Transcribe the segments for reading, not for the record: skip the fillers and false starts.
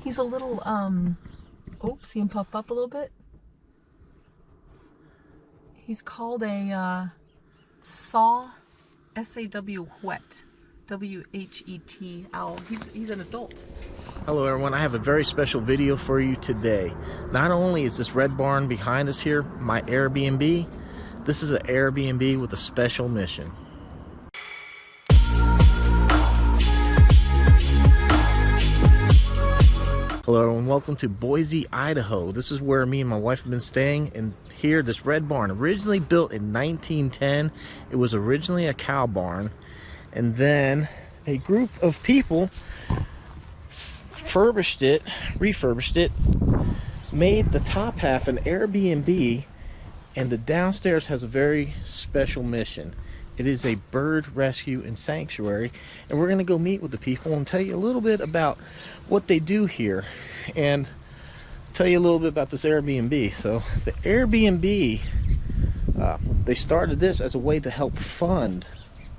He's a little, oops, see him puff up a little bit? He's called a SAW, whet, W-H-E-T owl. He's an adult. Hello everyone, I have a very special video for you today. Not only is this red barn behind us here my Airbnb, this is an Airbnb with a special mission. Hello everyone, welcome to Boise, Idaho. This is where me and my wife have been staying, and here, this red barn, originally built in 1910. It was originally a cow barn, and then a group of people refurbished it, made the top half an Airbnb, and the downstairs has a very special mission. It is a bird rescue and sanctuary, and we're going to go meet with the people and tell you a little bit about what they do here and tell you a little bit about this Airbnb. So the Airbnb, they started this as a way to help fund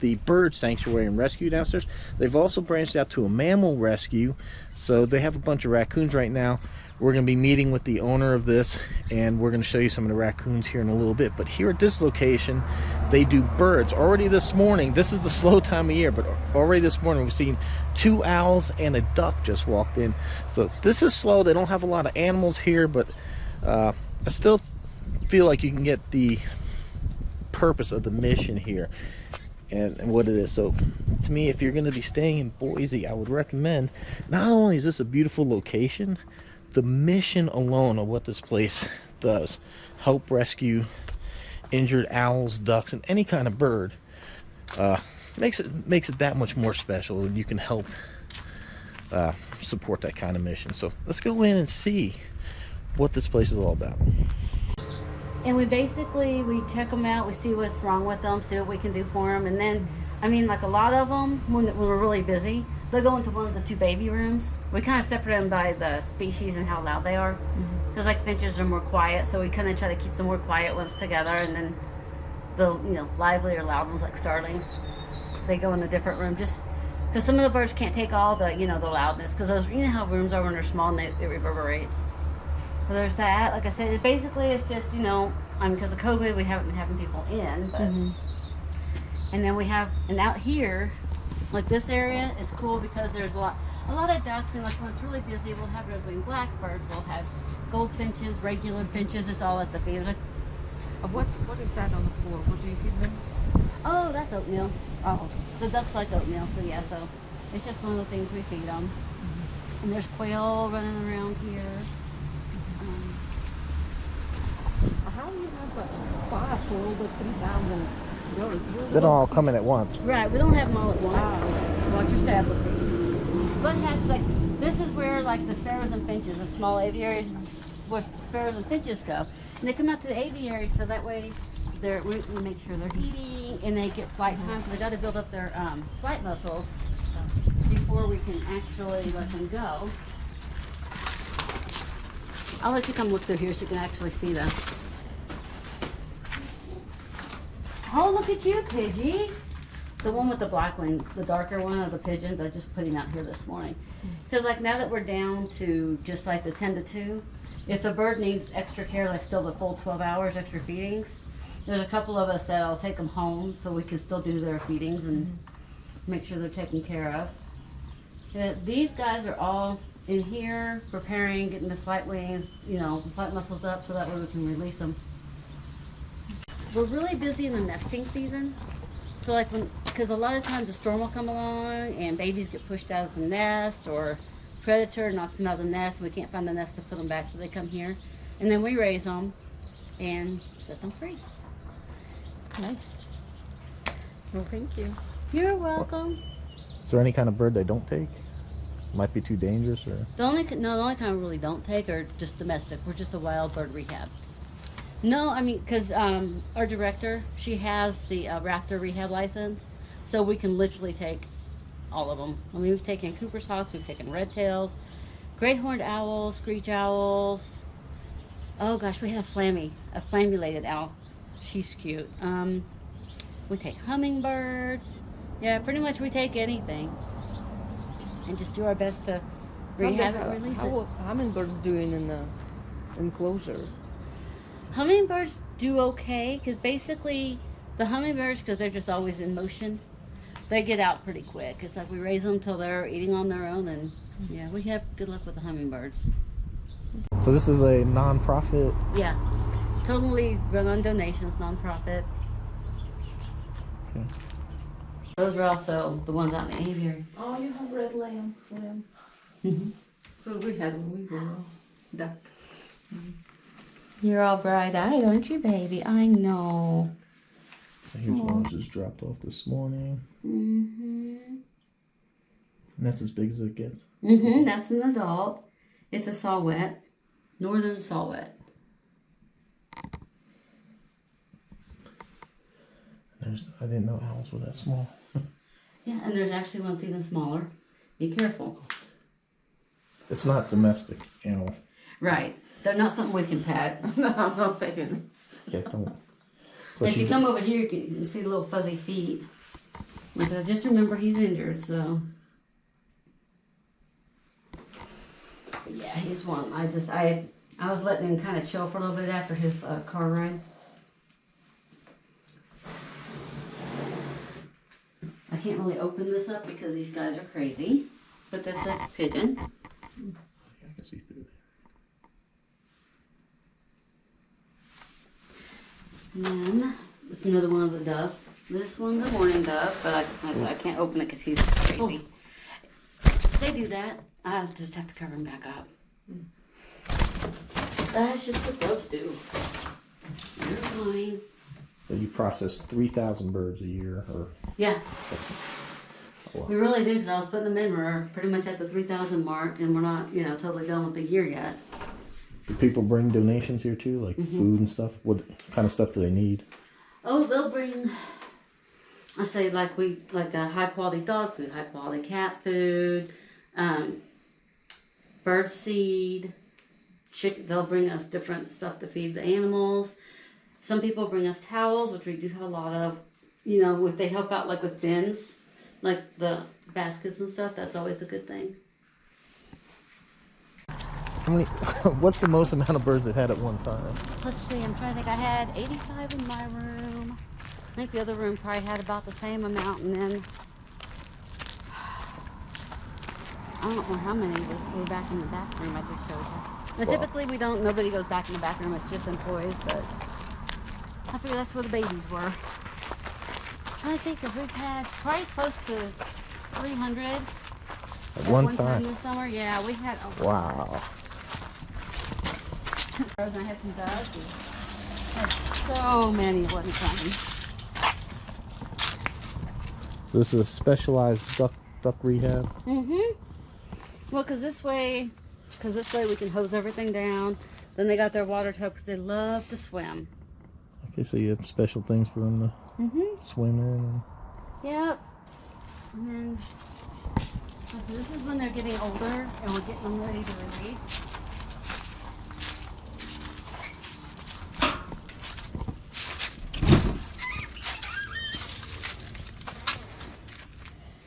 the bird sanctuary and rescue downstairs. They've also branched out to a mammal rescue, so they have a bunch of raccoons right now. We're going to be meeting with the owner of this, and we're going to show you some of the raccoons here in a little bit. But here at this location, they do birds. Already this morning, this is the slow time of year, but already this morning we've seen 2 owls and a duck just walked in. So this is slow. They don't have a lot of animals here, but I still feel like you can get the purpose of the mission here and what it is. So to me, if you're going to be staying in Boise, I would recommend, not only is this a beautiful location, the mission alone of what this place does, help rescue injured owls, ducks, and any kind of bird, makes it that much more special, and you can help support that kind of mission. So let's go in and see what this place is all about. And we check them out, we see what's wrong with them, see what we can do for them, and then, I mean, like a lot of them, when we're really busy, they'll go into one of the 2 baby rooms. We kind of separate them by the species and how loud they are. Because like finches are more quiet, so we kind of try to keep the more quiet ones together, and then the lively or loud ones like starlings, they go in a different room, just because some of the birds can't take all the the loudness, because those, how rooms are when they're small and it reverberates. So there's that. Like I said, it's just because of COVID, we haven't been having people in, but and then we have, and out here, like this area is cool because there's a lot of ducks, and like when it's really busy, we'll have red-winged blackbirds, we'll have goldfinches, regular finches, it's all at the feed. What is that on the floor? What do you feed them? Oh, that's oatmeal. Oh, okay. The ducks like oatmeal, so yeah, so it's just one of the things we feed them. And there's quail running around here. How do you have a spot for all the 3,000 birds? They don't all come in at once. Right, we don't have them all at once. Watch your step with these. But this is where like the sparrows and finches, the small aviaries where sparrows and finches go. And they come out to the aviary, so that way we make sure they're eating and they get flight time, because they got to build up their flight muscles before we can actually let them go. I'll let you come look through here so you can actually see them. Oh, look at you, Pidgey. The one with the black wings, the darker one of the pigeons, I just put him out here this morning. Because like now that we're down to just like the 10 to 2, if a bird needs extra care, like still the full 12 hours extra feedings, there's a couple of us that I'll take them home so we can still do their feedings and make sure they're taken care of. These guys are all in here preparing, getting the flight wings, flight muscles up, so that way we can release them. We're really busy in the nesting season. So like because a lot of times a storm will come along and babies get pushed out of the nest, or predator knocks them out of the nest and we can't find the nest to put them back, so they come here. And then we raise them and set them free. Nice. Well, thank you. You're welcome. Is there any kind of bird they don't take? Might be too dangerous, or? The only kind we really don't take are just domestic. We're just a wild bird rehab. No, I mean, because our director, she has the raptor rehab license, so we can literally take all of them. I mean, we've taken Cooper's hawks, we've taken red tails, great horned owls, screech owls. Oh gosh, we have a flammulated owl. She's cute. We take hummingbirds. Yeah, pretty much we take anything, and just do our best to rehab it, release it. How hummingbirds doing in the enclosure? Hummingbirds do okay, because basically the hummingbirds, because they're just always in motion, they get out pretty quick. It's like we raise them till they're eating on their own, and yeah, we have good luck with the hummingbirds. So this is a non-profit? Yeah, totally run on donations, non-profit. Okay. Those are also the ones out in the aviary. Oh, you have red lamb. So we had when we were duck. You're all bright-eyed, aren't you, baby? I know. Here's one that just dropped off this morning. And that's as big as it gets. That's an adult. It's a saw-whet, northern saw-whet. I didn't know owls were that small. Yeah, and there's actually ones even smaller. Be careful. It's not domestic animal. Right. They're not something we can pet. No, I'm not petting it. Yeah, don't. If you come over here, you can see the little fuzzy feet. Like, just remember he's injured, so. But yeah, he's one. I was letting him kind of chill for a little bit after his car ride. I can't really open this up because these guys are crazy, but that's a pigeon. I can see through And then it's another one of the doves. This one's a morning dove, but I can't open it because he's crazy. They do that. I just have to cover him back up. That's just what doves do. You're fine. So you process 3,000 birds a year, or? Yeah. Oh, wow. We really do, because I was putting them in. We're pretty much at the 3,000 mark, and we're not, totally done with the year yet. Do people bring donations here too, like food and stuff? What kind of stuff do they need? Oh, they'll bring, I say like high quality dog food, high quality cat food, bird seed, they'll bring us different stuff to feed the animals. Some people bring us towels, which we do have a lot of, if they help out like with bins, like the baskets and stuff, that's always a good thing. How many? What's the most amount of birds they've had at one time? Let's see, I'm trying to think. I had 85 in my room. I think the other room probably had about the same amount, and then I don't know how many were back in the back room I just showed you. Now, typically nobody goes back in the back room, it's just employees, but I figure that's where the babies were. I think that we've had probably close to 300 At one time this summer. Yeah, we had a Wow. and I had some doves. Had so many at one time. So this is a specialized duck rehab. Well, because this way we can hose everything down. Then they got their water tub because they love to swim. Okay, so you have special things for them to swim in. Yep. And then so this is when they're getting older and we're getting them ready to release.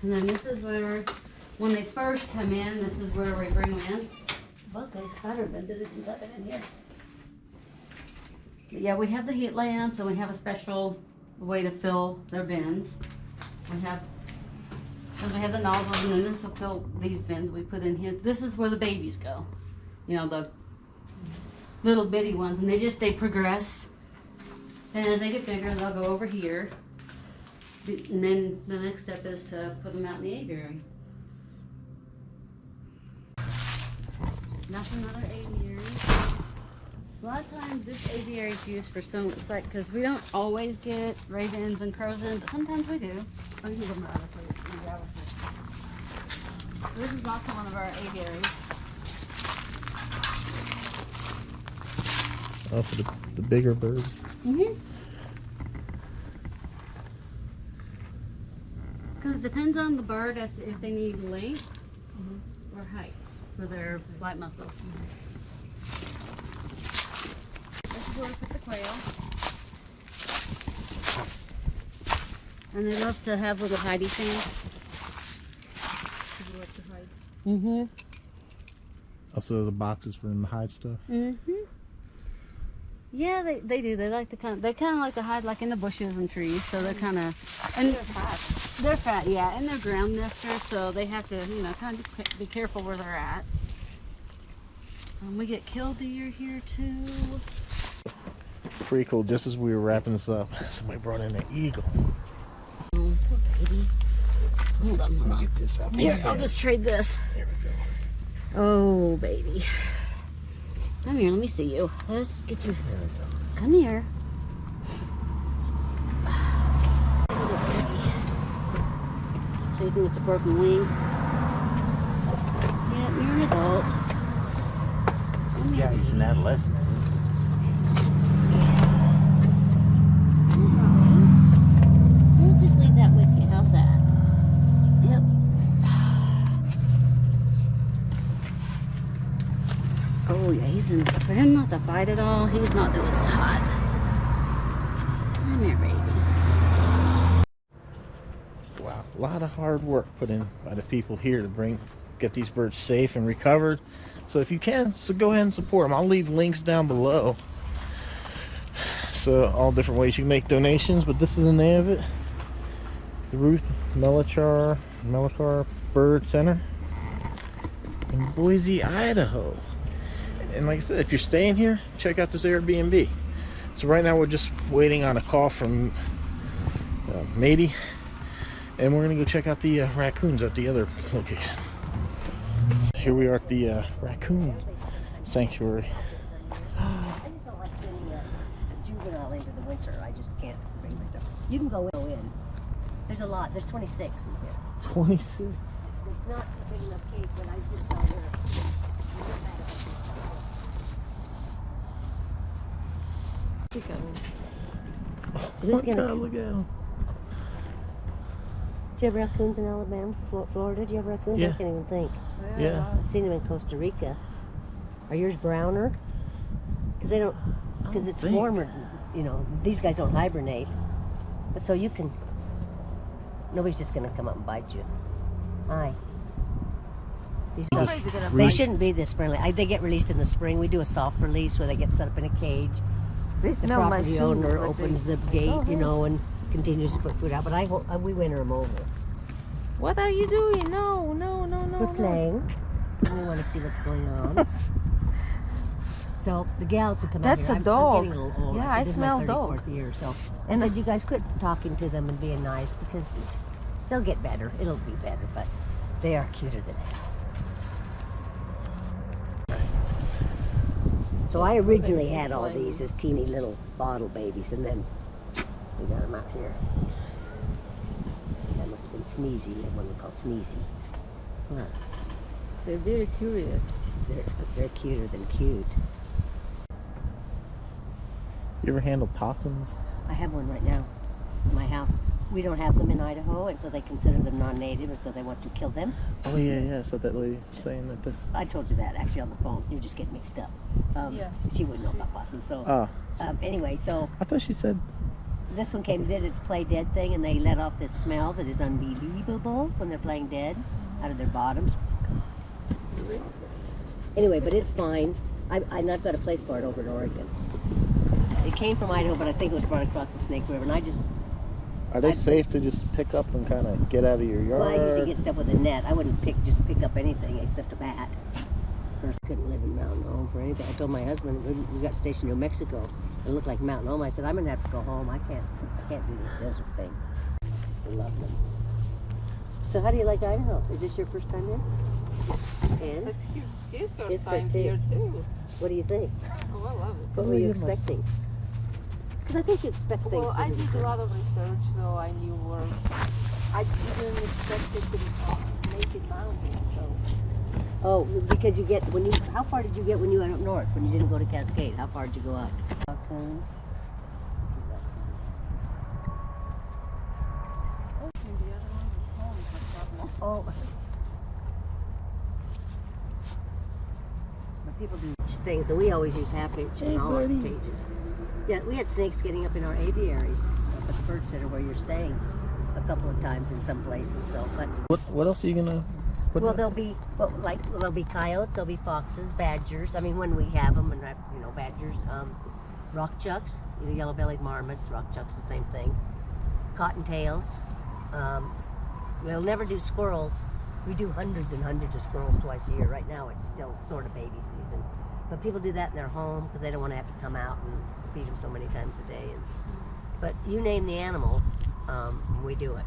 And then this is where, when they first come in, this is where we bring them in. Look, they spider been did some stuff in here. But yeah, we have the heat lamps and we have a special way to fill their bins. We have the nozzles, and then this will fill these bins we put in here. This is where the babies go. The little bitty ones, and they progress. And as they get bigger, they'll go over here. And then the next step is to put them out in the aviary. That's another aviary. A lot of times this aviary is used for some, it's like, because we don't always get ravens and crows in, but sometimes we do. Oh, you can go around for This is also one of our aviaries. Oh, for the bigger birds. Because it depends on the bird as to if they need length or height for their flight muscles. This is where we put the quail. And they love to have little hidey things. Also, the boxes for them to hide stuff. Yeah, they do. They like to kind of like to hide like in the bushes and trees. So they're kind of, and they're fat. They're fat, yeah, and they're ground nesters, so they have to, you know, kind of be careful where they're at. We get killdeer here too. Pretty cool. Just as we were wrapping this up, somebody brought in an eagle. Oh, poor baby. Hold on, hold on. Get this out. Here, I'll just trade this. There we go. Oh, baby. Come here, let me see you. Let's get you. There we go. Come here. So you think it's a broken wing? Yeah, you're an adult. Yeah, he's an adolescent. We'll just leave that with you. How's that? Yep. Oh yeah, he's in. For him not to fight at all, he's not doing so hot. Come here, baby. Wow, a lot of hard work put in by the people here to get these birds safe and recovered. So if you can, so go ahead and support them. I'll leave links down below. So all different ways you can make donations, but this is the name of it. The Ruth Melachar Bird Center in Boise, Idaho. And like I said, if you're staying here, check out this Airbnb. So right now we're just waiting on a call from Matey, and we're gonna go check out the raccoons at the other location. Here we are at the raccoon sanctuary. I just don't like sending a juvenile into the winter. I just can't bring myself. You can go in. There's a lot. There's 26 in here. 26. It's not a big enough cage, but I just don't know. Who's gonna Look at him. Do you have raccoons in Alabama, Florida? Do you have raccoons? Yeah. I can't even think. Yeah. I've seen them in Costa Rica. Are yours browner? Because they don't. Because it's warmer. You know, these guys don't hibernate. But so you can. Nobody's just gonna come up and bite you. Hi. These dogs, they shouldn't be this friendly. They get released in the spring. We do a soft release where they get set up in a cage. They The smell my property shoes. owner like opens they- the gate, Oh, you know, and continues to put food out. But we winter them over. What are you doing? No, no, no, no. We're no. playing. And we want to see what's going on. So the gals who come out That's here, a I'm dog. getting a little old. Yeah, I I said, this smell is my dog. 34th year, so And I said, you guys quit talking to them and being nice because they'll get better. It'll be better, but they are cuter than hell. So I originally had all these as teeny little bottle babies, and then we got them out here. That must have been Sneezy, the one we call Sneezy. What? They're very curious. They're cuter than cute. You ever handle possums? I have one right now in my house. We don't have them in Idaho, and so they consider them non-native, and so they want to kill them. Oh yeah, yeah. So that lady was saying that. I told you that actually on the phone. You just get mixed up. Yeah. She wouldn't know about possums. So Oh, anyway, so I thought she said. this one came and did its play dead thing, and they let off this smell that is unbelievable when they're playing dead out of their bottoms. Anyway, but it's fine. I've got a place for it over in Oregon. It came from Idaho, but I think it was brought across the Snake River, and I just. Are they safe to just pick up and kind of get out of your yard? Well, I usually get stuff with a net. I wouldn't just pick up anything except a bat. First, couldn't live in Mountain Home for anything. I told my husband we got stationed in New Mexico. It looked like Mountain Home. I said, I'm gonna have to go home. I can't do this desert thing. I just love them. So how do you like Idaho? Is this your first time there? And It's his first His time first too. here too. what do you think? Oh, I love it. What were you expecting? Because I think you expect things. Well, I to be did a different. lot of research, so I knew where. I didn't expect it to make it mountain, so. Oh, because you get how far did you get when you went up north? When you didn't go to Cascade, how far did you go up? Raccoon. Oh, and the other one was home, no problem. Oh. But people do things, and we always use half-inch in all our cages. Yeah, we had snakes getting up in our aviaries up at the bird center where you're staying a couple of times in some places. So, but What else are you gonna Well, there'll be coyotes, there'll be foxes, badgers. I mean, when we have them, and badgers, rock chucks, yellow-bellied marmots, rock chucks, the same thing. Cottontails. We'll never do squirrels. We do hundreds and hundreds of squirrels twice a year. Right now, it's still sort of baby season, but people do that in their home because they don't want to have to come out and feed them so many times a day. But you name the animal, we do it.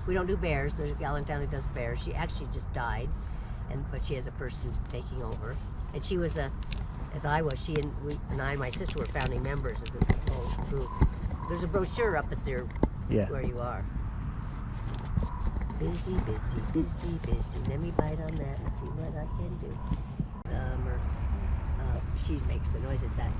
We don't do bears. There's a gal in town who does bears. She actually just died, but she has a person taking over. And she was as I was, she and I and my sister were founding members of this whole group. There's a brochure up at there where you are. Busy, busy, busy, busy. Let me bite on that and see what I can do. She makes the noises that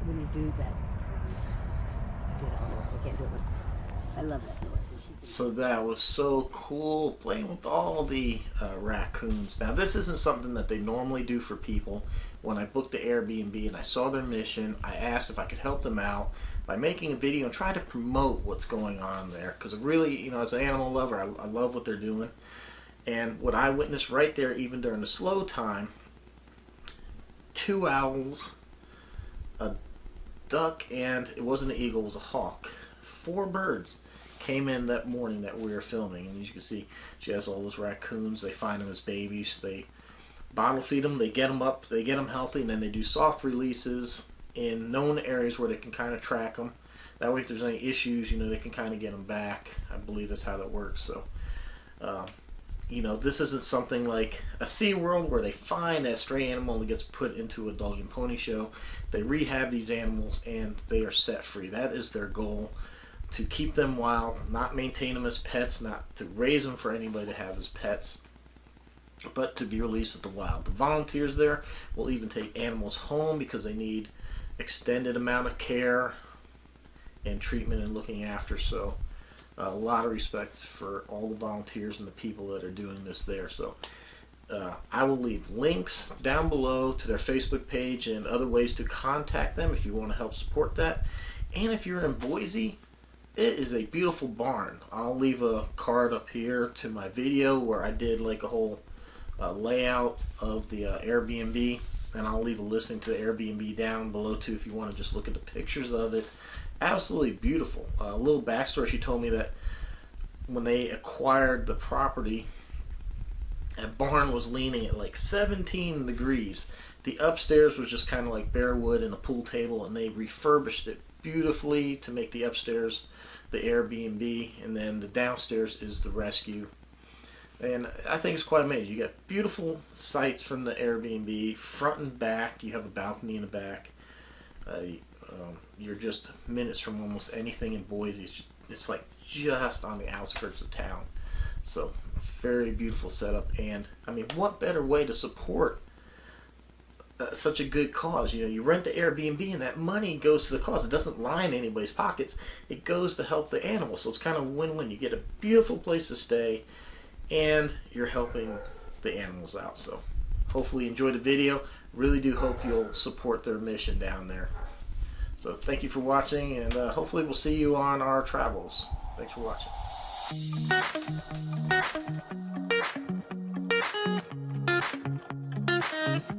when you do that. I did it almost. I can't do it. I love that noise. So that was so cool, playing with all the raccoons. Now this isn't something that they normally do for people. When I booked the Airbnb and I saw their mission, I asked if I could help them out by making a video and try to promote what's going on there. Because really, as an animal lover, I love what they're doing. And what I witnessed right there, even during the slow time, 2 owls, a duck, and it wasn't an eagle, it was a hawk. 4 birds came in that morning that we were filming, and as you can see, she has all those raccoons. They find them as babies, they bottle feed them, they get them up, they get them healthy, and then they do soft releases in known areas where they can kind of track them. That way if there's any issues, they can kind of get them back. I believe that's how that works. So this isn't something like a SeaWorld where they find that stray animal and it gets put into a dog and pony show. They rehab these animals and they are set free. That is their goal, to keep them wild, not maintain them as pets, not to raise them for anybody to have as pets, but to be released at the wild. The volunteers there will even take animals home because they need extended amount of care and treatment and looking after. So a lot of respect for all the volunteers and the people that are doing this there. So I will leave links down below to their Facebook page and other ways to contact them if you want to help support that. And if you're in Boise, it is a beautiful barn. I'll leave a card up here to my video where I did like a whole layout of the Airbnb, and I'll leave a listing to the Airbnb down below too if you want to just look at the pictures of it. Absolutely beautiful. A little backstory, she told me that when they acquired the property, that barn was leaning at like 17 degrees. The upstairs was just kind of like bare wood and a pool table, and they refurbished it beautifully to make the upstairs the Airbnb, and then the downstairs is the rescue. And I think it's quite amazing. You got beautiful sights from the Airbnb, front and back. You have a balcony in the back. You're just minutes from almost anything in Boise. It's like just on the outskirts of town. So very beautiful setup. And I mean, what better way to support such a good cause? You rent the Airbnb and that money goes to the cause. It doesn't line anybody's pockets. It goes to help the animals. So it's kind of a win-win. You get a beautiful place to stay and you're helping the animals out. So hopefully you enjoyed the video. Really do hope you'll support their mission down there. So thank you for watching, and hopefully we'll see you on our travels. Thanks for watching.